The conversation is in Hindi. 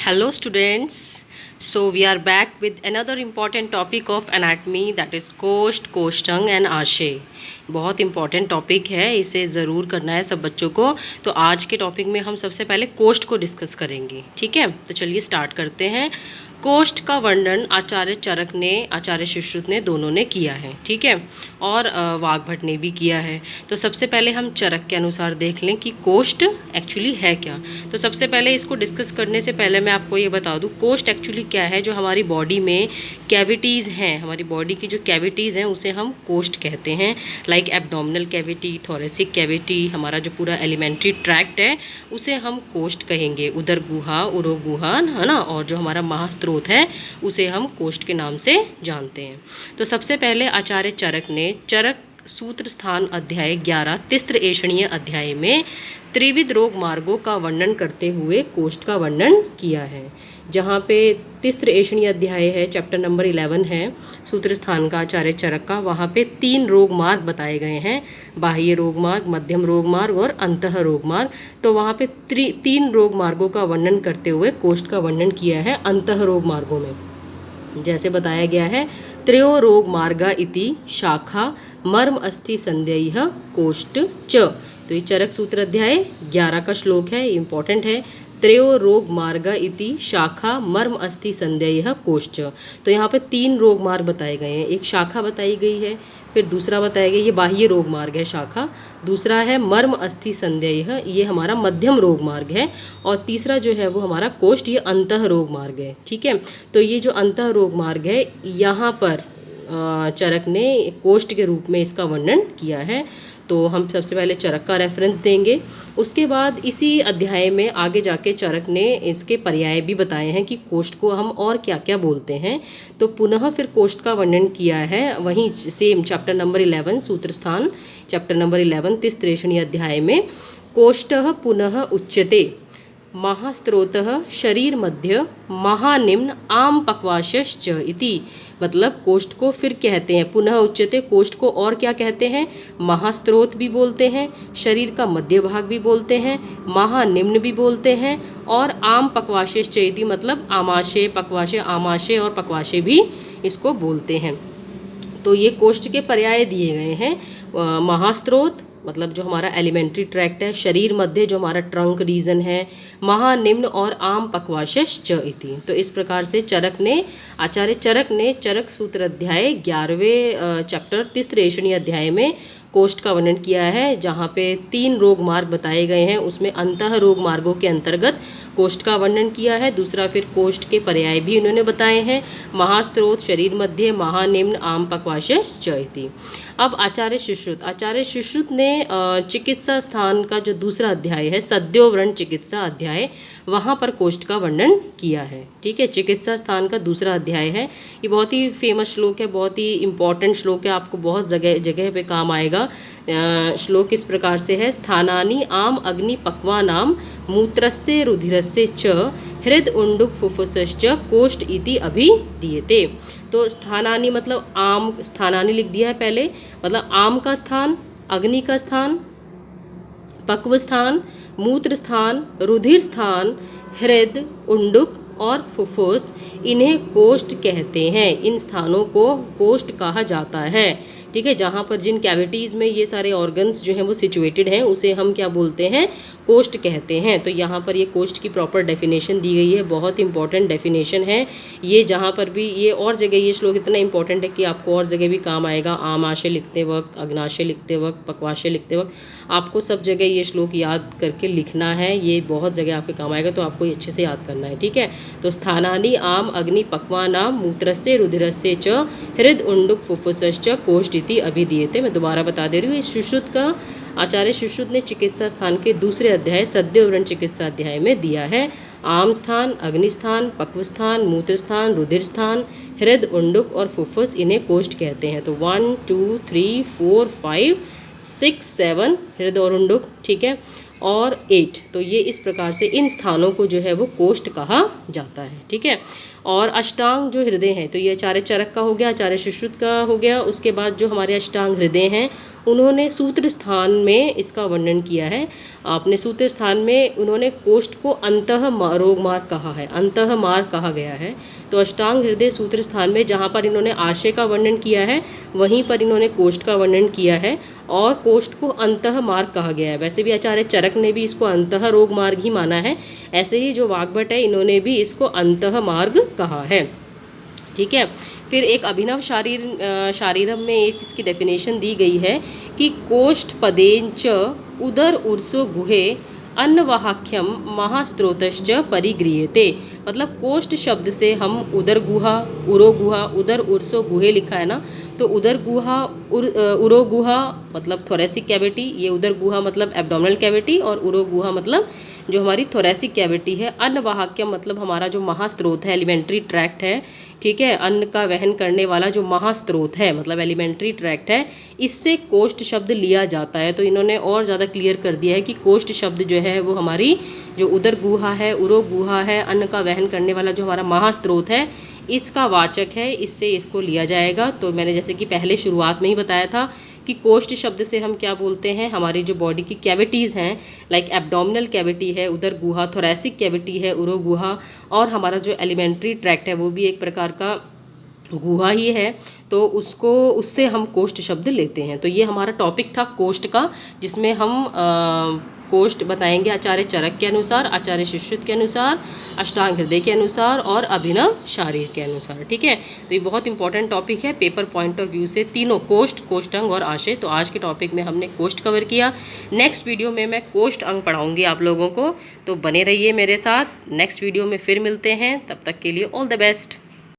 Hello students. So we are back with another important topic of anatomy, that is कोष्ठ, कोष्ठंग एंड आशय। बहुत इंपॉर्टेंट टॉपिक है, इसे ज़रूर करना है सब बच्चों को। तो आज के टॉपिक में हम सबसे पहले कोष्ठ को डिस्कस करेंगे, ठीक है। तो चलिए स्टार्ट करते हैं। कोष्ठ का वर्णन आचार्य चरक ने, आचार्य सुश्रुत ने, दोनों ने किया है, ठीक है। और वाग्भट ने भी किया है। तो सबसे पहले हम चरक के अनुसार देख लें कि कोष्ठ एक्चुअली है क्या। तो सबसे पहले इसको डिस्कस करने से पहले मैं आपको ये बता दूं, कोष्ठ एक्चुअली क्या है। जो हमारी बॉडी में कैविटीज़ हैं, हमारी बॉडी की जो कैविटीज़ हैं उसे हम कोष्ठ कहते हैं। Like abdominal cavity, thoracic cavity, हमारा जो पूरा एलिमेंट्री ट्रैक्ट है उसे हम कोष्ठ कहेंगे। उदर गुहा, उरो गुहा, है ना। और जो हमारा महास्त्रोत है उसे हम कोष्ठ के नाम से जानते हैं। तो सबसे पहले आचार्य चरक ने चरक सूत्र स्थान अध्याय 11 तिस्त्र एषणीय अध्याय में त्रिविध रोग मार्गों का वर्णन करते हुए कोष्ठ का वर्णन किया है। जहाँ पे तिस्त्र एषणीय अध्याय है, चैप्टर नंबर 11 है सूत्र स्थान का आचार्य चरक का, वहाँ पे 3 रोग मार्ग बताए गए हैं। बाह्य रोग मार्ग, मध्यम रोग मार्ग और अंतः रोग मार्ग। तो वहाँ पे 3 रोग मार्गों का वर्णन करते हुए कोष्ठ का वर्णन किया है अंतः रोग मार्गों में। जैसे बताया गया है, त्रयो रोग मार्गा इति शाखा मर्म अस्थि संदेह कोष्ठ च। तो ये चरक सूत्र अध्याय 11 का श्लोक है, इंपॉर्टेंट है। त्रयो रोग मार्गा इति शाखा मर्म अस्थि संदेह कोष्ठ। तो यहाँ पे 3 रोग मार्ग बताए गए हैं। एक शाखा बताई गई है, फिर दूसरा बताया गया, ये बाह्य रोग मार्ग है शाखा। दूसरा है मर्म अस्थि संदेह, ये हमारा मध्यम रोग मार्ग है। और तीसरा जो है वो हमारा कोष्ठ, ये अंतः रोग मार्ग है, ठीक है। तो ये जो अंतः रोग मार्ग है, यहाँ पर चरक ने कोष्ठ के रूप में इसका वर्णन किया है। तो हम सबसे पहले चरक का रेफरेंस देंगे, उसके बाद इसी अध्याय में आगे जाके चरक ने इसके पर्याय भी बताए हैं कि कोष्ठ को हम और क्या क्या बोलते हैं। तो पुनः फिर कोष्ठ का वर्णन किया है वहीं सेम चैप्टर नंबर 11 सूत्र स्थान चैप्टर नंबर 11 तिस्त्रेषणीय अध्याय में। कोष्ठः पुनः उच्यते महास्त्रोतः शरीर मध्य महानिम्न आम पक्वाशश्च इति। मतलब कोष्ठ को फिर कहते हैं पुनः उच्यते, कोष्ठ को और क्या कहते हैं, महास्त्रोत भी बोलते हैं, शरीर का मध्य भाग भी बोलते हैं, महानिम्न भी बोलते हैं, और आम पक्वाशश्च इति मतलब आमाशय, पक्वाशय, आमाशय और पक्वाशय भी इसको बोलते हैं। तो ये कोष्ठ के पर्याय दिए गए हैं। महास्त्रोत मतलब जो हमारा एलिमेंट्री ट्रैक्ट है, शरीर मध्य जो हमारा ट्रंक रीजन है, महानिम्न और आम पक्वाशश्च इति। तो इस प्रकार से आचार्य चरक ने चरक सूत्र अध्याय 11वें चैप्टर तिस्त्रेषणीय अध्याय में कोष्ठ का वर्णन किया है। जहाँ पे 3 रोग मार्ग बताए गए हैं, उसमें अंतः रोग मार्गों के अंतर्गत कोष्ठ का वर्णन किया है। दूसरा फिर कोष्ठ के पर्याय भी उन्होंने बताए हैं, महास्त्रोत, शरीर मध्य, महानिम्न, आम पक्वाशश्च इति। अब आचार्य सुश्रुत ने चिकित्सा स्थान का जो दूसरा अध्याय है, सद्योव्रण चिकित्सा अध्याय, वहाँ पर कोष्ठ का वर्णन किया है, ठीक है। चिकित्सा स्थान का दूसरा अध्याय है, ये बहुत ही फेमस श्लोक है, बहुत ही इंपॉर्टेंट श्लोक है, आपको बहुत जगह जगह पे काम आएगा। श्लोक इस प्रकार से है, स्थानानि आम अग्नि पक्वानाम मूत्रस्य रुधिरस्य च हृद उंडुक फुफ्फुसश्च कोष्ठ इति अभिधीयते। तो स्थानानि मतलब आम, स्थानानि लिख दिया है पहले, मतलब आम का स्थान, अग्नि का स्थान, पक्व स्थान, मूत्र स्थान, रुधिर स्थान, हृद, उंडुक और फुफ्फुस, इन्हें कोष्ठ कहते हैं। इन स्थानों को कोष्ठ कहा जाता है, ठीक है। जहाँ पर जिन कैविटीज़ में ये सारे ऑर्गन्स जो हैं वो सिचुएटेड हैं, उसे हम क्या बोलते हैं, कोष्ठ कहते हैं। तो यहाँ पर ये कोष्ठ की प्रॉपर डेफिनेशन दी गई है, बहुत इंपॉर्टेंट डेफिनेशन है ये। जहाँ पर भी ये और जगह ये श्लोक इतना इंपॉर्टेंट है कि आपको और जगह भी काम आएगा। आमाशय लिखते वक्त, अग्नाशय लिखते वक्त, पक्वाशय लिखते वक्त आपको सब जगह ये श्लोक याद करके लिखना है, ये बहुत जगह आपके काम आएगा, तो आपको ये अच्छे से याद करना है, ठीक है। तो स्थानानि आम अग्नि पक्वानाम मूत्रस्य रुधिरस्य च हृद उंडुक फुफ्फुसश्च कोष्ठ इति अभिधीयते। मैं दोबारा बता दे रही हूँ, इस सुश्रुत का आचार्य सुश्रुत ने चिकित्सा स्थान के दूसरे अध्याय सद्योव्रण चिकित्सा अध्याय में दिया है। आम स्थान, अग्नि स्थान, पक्व स्थान, मूत्र स्थान, रुधिर स्थान, हृद, उंडुक और फुफ्फुस, इन्हें कोष्ठ कहते हैं। तो 1 2 3 4 5 6 7 हृद और उंडुक, ठीक है, और 8। तो ये इस प्रकार से इन स्थानों को जो है वो कोष्ठ कहा जाता है, ठीक है। और अष्टांग जो हृदय हैं, तो ये आचार्य चरक का हो गया, आचार्य सुश्रुत का हो गया। उसके बाद जो हमारे अष्टांग हृदय हैं उन्होंने सूत्र स्थान में इसका वर्णन किया है। आपने सूत्र स्थान में उन्होंने कोष्ठ को अंतः रोग मार्ग कहा है, अंतः मार्ग कहा गया है। तो अष्टांग हृदय सूत्र स्थान में जहाँ पर इन्होंने आशय का वर्णन किया है वहीं पर इन्होंने कोष्ठ का वर्णन किया है और कोष्ठ को अंतः मार्ग कहा गया है। वैसे भी आचार्य चरक ने भी इसको अंतः रोग मार्ग ही माना है, ऐसे ही जो वाग्भट है इन्होंने भी इसको अंतः मार्ग कहा है। ठीक है। फिर एक अभिनव शारीरम में एक इसकी डेफिनेशन दी गई है कि कोष्ठ पदेंच उदर उर्सो गुहे अन्नवाहाख्यम महास्त्रोतश्च परिगृह्यते। मतलब कोष्ठ शब्द से हम उदर गुहा, उरो गुहा, उदर उर्सो गुहे लिखा है ना, तो उदर गुहा उरो गुहा मतलब थोरेसिक कैविटी, ये उदर गुहा मतलब एब्डोमिनल कैविटी और उरो गुहा मतलब जो हमारी थोरेसिक कैविटी है। अन्नवाहक्यम मतलब हमारा जो महास्त्रोत है, एलिमेंट्री ट्रैक्ट है। ठीक है, अन्न का वहन करने वाला जो महास्त्रोत है मतलब एलिमेंट्री ट्रैक्ट है, इससे कोष्ठ शब्द लिया जाता है। तो इन्होंने और ज़्यादा क्लियर कर दिया है कि कोष्ठ शब्द जो है वो हमारी जो उदर गुहा है, उरो गुहा है, अन्न का वहन करने वाला जो हमारा महास्त्रोत है, इसका वाचक है, इससे इसको लिया जाएगा। तो मैंने जैसे कि पहले शुरुआत में ही बताया था कि कोष्ठ शब्द से हम क्या बोलते हैं, हमारी जो बॉडी की कैविटीज़ हैं लाइक एब्डोमिनल कैविटी है, उदर गुहा, थोरेसिक कैविटी है, उरो गुहा, और हमारा जो एलिमेंट्री ट्रैक्ट है वो भी एक प्रकार का गुहा ही है। तो उससे हम कोष्ठ शब्द लेते हैं। तो ये हमारा टॉपिक था कोष्ठ का, जिसमें हम कोष्ठ बताएंगे आचार्य चरक के अनुसार, आचार्य सुश्रुत के अनुसार, अष्टांग हृदय के अनुसार और अभिनव शारीर के अनुसार। ठीक है, तो ये बहुत इंपॉर्टेंट टॉपिक है पेपर पॉइंट ऑफ व्यू से, तीनों कोष्ठ, कोष्ठांग और आशय। तो आज के टॉपिक में हमने कोष्ठ कवर किया। नेक्स्ट वीडियो में मैं कोष्ठ अंग पढ़ाऊंगी आप लोगों को, तो बने रहिए मेरे साथ। नेक्स्ट वीडियो में फिर मिलते हैं, तब तक के लिए ऑल द बेस्ट।